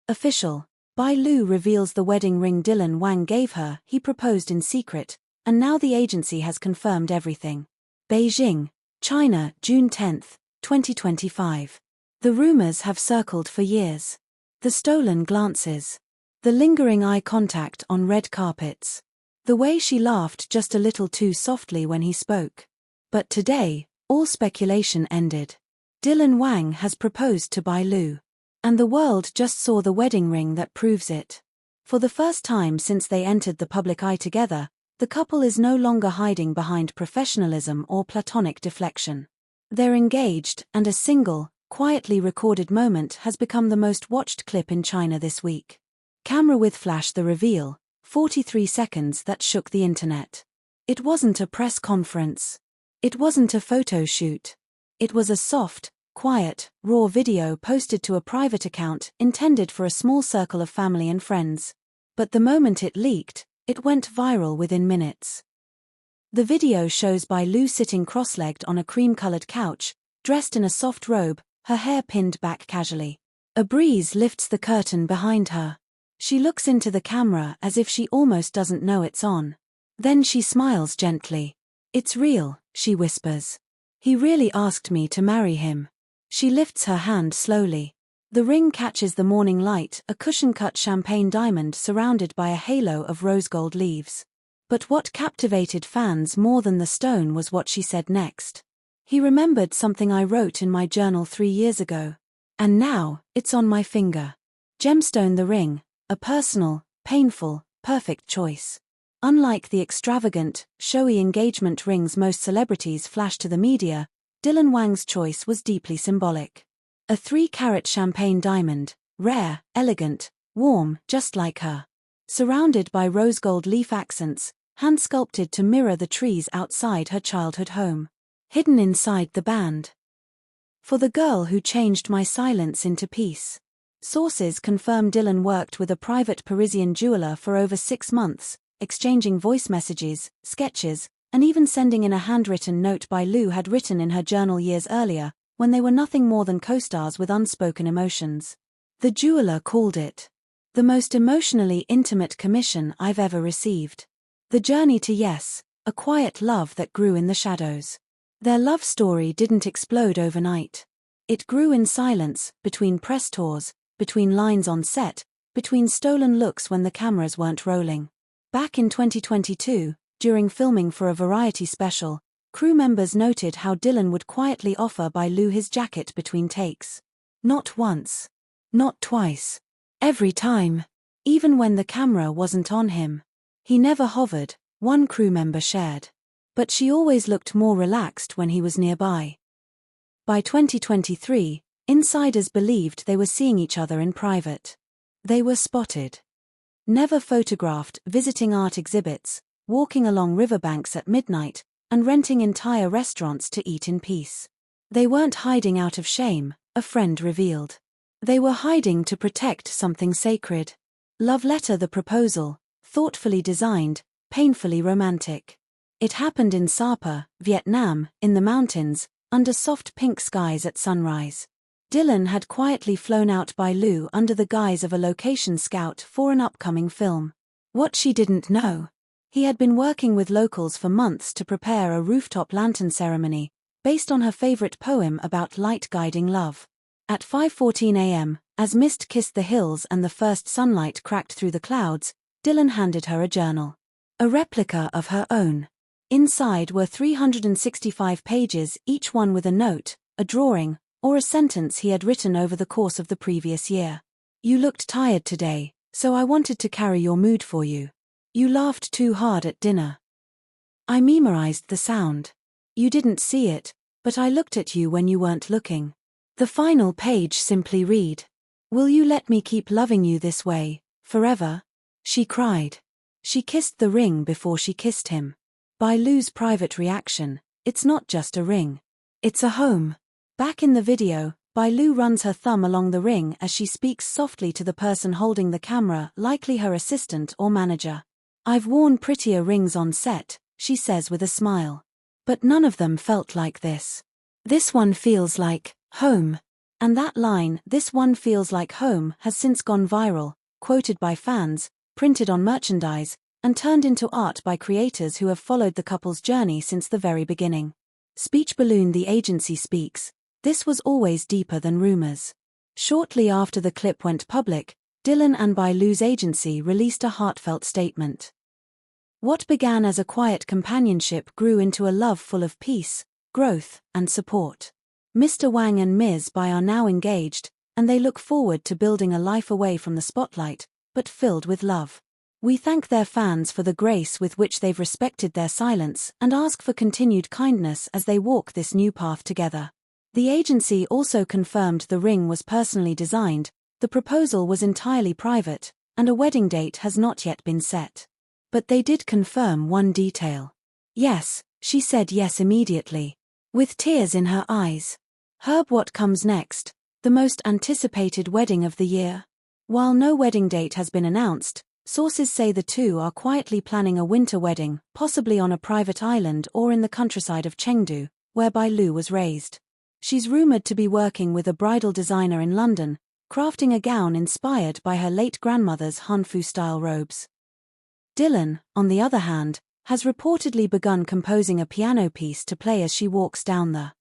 Official. Bai Lu reveals the wedding ring Dylan Wang gave her. He proposed in secret, and now the agency has confirmed everything. Beijing, China, June 10, 2025. The rumors have circled for years. The stolen glances. The lingering eye contact on red carpets. The way she laughed just a little too softly when he spoke. But today, all speculation ended. Dylan Wang has proposed to Bai Lu. And the world just saw the wedding ring that proves it. For the first time since they entered the public eye together, the couple is no longer hiding behind professionalism or platonic deflection. They're engaged, and a single, quietly recorded moment has become the most watched clip in China this week. Camera with flash the reveal, 43 seconds that shook the internet. It wasn't a press conference. It wasn't a photo shoot. It was a soft, quiet, raw video posted to a private account intended for a small circle of family and friends. But the moment it leaked, it went viral within minutes. The video shows Bai Lu sitting cross-legged on a cream-colored couch, dressed in a soft robe, her hair pinned back casually. A breeze lifts the curtain behind her. She looks into the camera as if she almost doesn't know it's on. Then she smiles gently. "It's real," she whispers. "He really asked me to marry him." She lifts her hand slowly. The ring catches the morning light, a cushion-cut champagne diamond surrounded by a halo of rose gold leaves. But what captivated fans more than the stone was what she said next. "He remembered something I wrote in my journal 3 years ago. And now, it's on my finger." Gemstone the ring, a personal, painful, perfect choice. Unlike the extravagant, showy engagement rings most celebrities flash to the media, Dylan Wang's choice was deeply symbolic. A 3-carat champagne diamond, rare, elegant, warm, just like her. Surrounded by rose gold leaf accents, hand-sculpted to mirror the trees outside her childhood home. Hidden inside the band. "For the girl who changed my silence into peace." Sources confirm Dylan worked with a private Parisian jeweler for over 6 months, exchanging voice messages, sketches, and even sending in a handwritten note Bai Lu had written in her journal years earlier, when they were nothing more than co-stars with unspoken emotions. The jeweler called it the most emotionally intimate commission I've ever received. The journey to yes, a quiet love that grew in the shadows. Their love story didn't explode overnight. It grew in silence, between press tours, between lines on set, between stolen looks when the cameras weren't rolling. Back in 2022, during filming for a variety special, crew members noted how Dylan would quietly offer Bai Lu his jacket between takes. Not once. Not twice. Every time. Even when the camera wasn't on him. He never hovered, one crew member shared. But she always looked more relaxed when he was nearby. By 2023, insiders believed they were seeing each other in private. They were spotted. Never photographed, visiting art exhibits, walking along riverbanks at midnight, and renting entire restaurants to eat in peace. They weren't hiding out of shame, a friend revealed. They were hiding to protect something sacred. Love letter the proposal, thoughtfully designed, painfully romantic. It happened in Sapa, Vietnam, in the mountains, under soft pink skies at sunrise. Dylan had quietly flown out Bai Lu under the guise of a location scout for an upcoming film. What she didn't know. He had been working with locals for months to prepare a rooftop lantern ceremony, based on her favorite poem about light guiding love. At 5:14 a.m., as mist kissed the hills and the first sunlight cracked through the clouds, Dylan handed her a journal. A replica of her own. Inside were 365 pages, each one with a note, a drawing, or a sentence he had written over the course of the previous year. "You looked tired today, so I wanted to carry your mood for you. You laughed too hard at dinner. I memorized the sound. You didn't see it, but I looked at you when you weren't looking." The final page simply read, "Will you let me keep loving you this way, forever?" She cried. She kissed the ring before she kissed him. Bai Lu's private reaction, "It's not just a ring. It's a home." Back in the video, Bai Lu runs her thumb along the ring as she speaks softly to the person holding the camera, likely her assistant or manager. "I've worn prettier rings on set," she says with a smile. "But none of them felt like this. This one feels like home." And that line, "This one feels like home," has since gone viral, quoted by fans, printed on merchandise, and turned into art by creators who have followed the couple's journey since the very beginning. Speech balloon. The agency speaks. This was always deeper than rumors. Shortly after the clip went public, Dylan and Bai Lu's agency released a heartfelt statement. What began as a quiet companionship grew into a love full of peace, growth, and support. Mr. Wang and Ms. Bai are now engaged, and they look forward to building a life away from the spotlight, but filled with love. We thank their fans for the grace with which they've respected their silence and ask for continued kindness as they walk this new path together. The agency also confirmed the ring was personally designed, the proposal was entirely private, and a wedding date has not yet been set. But they did confirm one detail. Yes, she said yes immediately, with tears in her eyes. Herb, what comes next? The most anticipated wedding of the year? While no wedding date has been announced, sources say the two are quietly planning a winter wedding, possibly on a private island or in the countryside of Chengdu, where Bai Lu was raised. She's rumored to be working with a bridal designer in London, crafting a gown inspired by her late grandmother's Hanfu-style robes. Dylan, on the other hand, has reportedly begun composing a piano piece to play as she walks down the